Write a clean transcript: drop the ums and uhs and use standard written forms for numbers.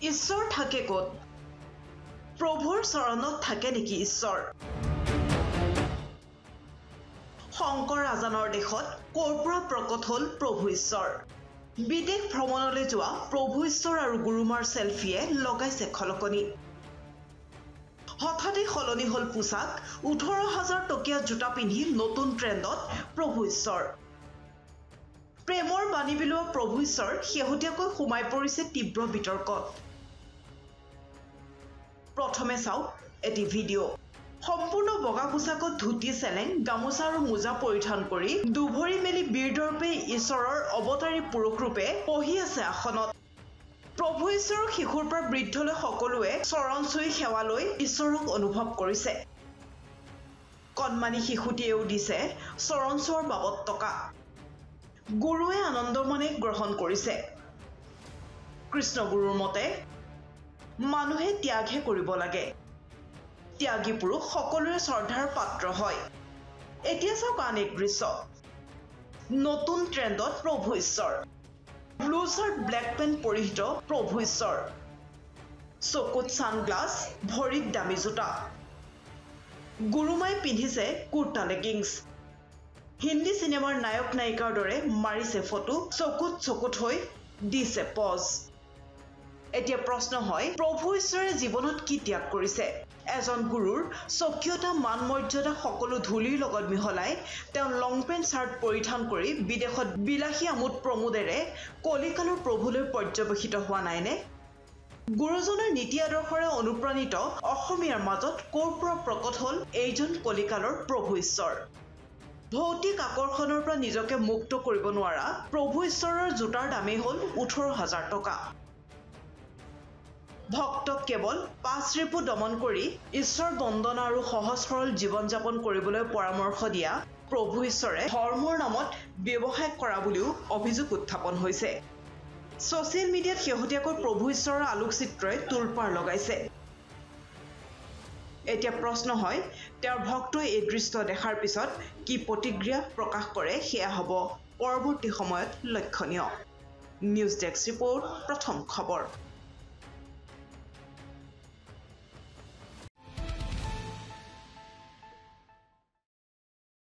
ঈশ্বৰ থাকে ক'ত? প্ৰভুৰ চৰণত থাকে নেকি ঈশ্বৰ? শংকৰ ৰাজানৰ দেশত ক'ৰ পৰা প্ৰকট হ'ল প্ৰভু ঈশ্বৰ? বিদেশ ভ্ৰমণলৈ যোৱা প্ৰভু ঈশ্বৰ আৰু গুৰুমাৰ চেলফিয়ে লগাইছে খলকনি। হঠাতে সলনি হ'ল পোছাক, 18,000 টকীয়া জোতা পিন্ধি নতুন ট্ৰেণ্ডত প্ৰভু ঈশ্বৰ। প্ৰেমৰ বাণী বিলোৱা প্ৰভু ঈশ্বৰ শেহতীয়াকৈ সোমাই পৰিছে তীব্ৰ বিতৰ্কত। প্ৰথমে চাওক এটি ভিডিঅ'। সম্পূৰ্ণ বগা পোছাকত ধুতি, চেলেং, গামোচা আৰু মোজা পৰিধান কৰি দুভৰি মেলি বীৰদৰ্পে ঈশ্বৰৰ অৱতাৰী পুৰুষৰূপে বহি আছে আসনত। প্ৰভু ঈশ্বৰৰ শিশুৰ পৰা বৃদ্ধলৈ সকলোৱে চৰণ চুই সেৱা লৈ ঈশ্বৰক অনুভৱ কৰিছে। কণমানি শিশুটিয়েও দিছে চৰণ চোৱাৰ বাবদ টকা। গুৰুৱে আনন্দ মনে গ্ৰহণ কৰিছে। কৃষ্ণগুৰুৰ মতে মানুহে ত্যাগহে কৰিব লাগে। ত্যাগী পুৰুষ সকলোৰে শ্ৰদ্ধাৰ পাত্ৰ হয়। এতিয়া চাওক আন এক দৃশ্য। নতুন ট্ৰেণ্ডত প্ৰভু ঈশ্বৰ। ব্লু চাৰ্ট, ব্লেক পেণ্ট পৰিহিত প্ৰভু ঈশ্বৰ। চকুত ছানগ্লাছ, ভৰিত দামী জোতা। গুৰুমাই পিন্ধিছে কুৰ্তা লেগিংছ। হিন্দী চিনেমাৰ নায়ক নায়িকাৰ দৰে মাৰিছে ফটো, চকুত হৈ দিছে পজ। এতিয়া প্ৰশ্ন হয়, প্ৰভু ঈশ্বৰে জীৱনত কি ত্যাগ কৰিছে? এজন গুৰুৰ স্বকীয়তা, মান মৰ্যাদা সকলো ধূলিৰ লগত মিহলাই তেওঁ লং পেণ্ট চাৰ্ট পৰিধান কৰি বিদেশত বিলাসী আমোদ প্ৰমোদেৰে কলিকালৰ প্ৰভুলৈ পৰ্যবেক্ষিত হোৱা নাইনে? গুৰুজনাৰ নীতি আদৰ্শৰে অনুপ্ৰাণিত অসমীয়াৰ মাজত ক'ৰ পৰা প্ৰকট হ'ল এইজন কলিকালৰ প্ৰভু ঈশ্বৰ? ভৌতিক আকৰ্ষণৰ পৰা নিজকে মুক্ত কৰিব নোৱাৰা প্ৰভু ঈশ্বৰৰ জোতাৰ দামেই হ'ল 18,000 টকা। ভক্তক কেৱল পাঁচৰিপু দমন কৰি ঈশ্বৰ বন্দনা আৰু সহজ সৰল জীৱন যাপন কৰিবলৈ পৰামৰ্শ দিয়া প্ৰভু ঈশ্বৰে ধৰ্মৰ নামত ব্যৱসায় কৰা বুলিও অভিযোগ উত্থাপন হৈছে। ছচিয়েল মিডিয়াত শেহতীয়াকৈ প্ৰভু ঈশ্বৰৰ আলোকচিত্ৰই তোলপাৰ লগাইছে। এতিয়া প্ৰশ্ন হয়, তেওঁৰ ভক্তই এই দৃশ্য দেখাৰ পিছত কি প্ৰতিক্ৰিয়া প্ৰকাশ কৰে সেয়া হ'ব পৰৱৰ্তী সময়ত লক্ষণীয়। নিউজ ডেস্ক ৰিপৰ্ট, প্ৰথম খবৰ।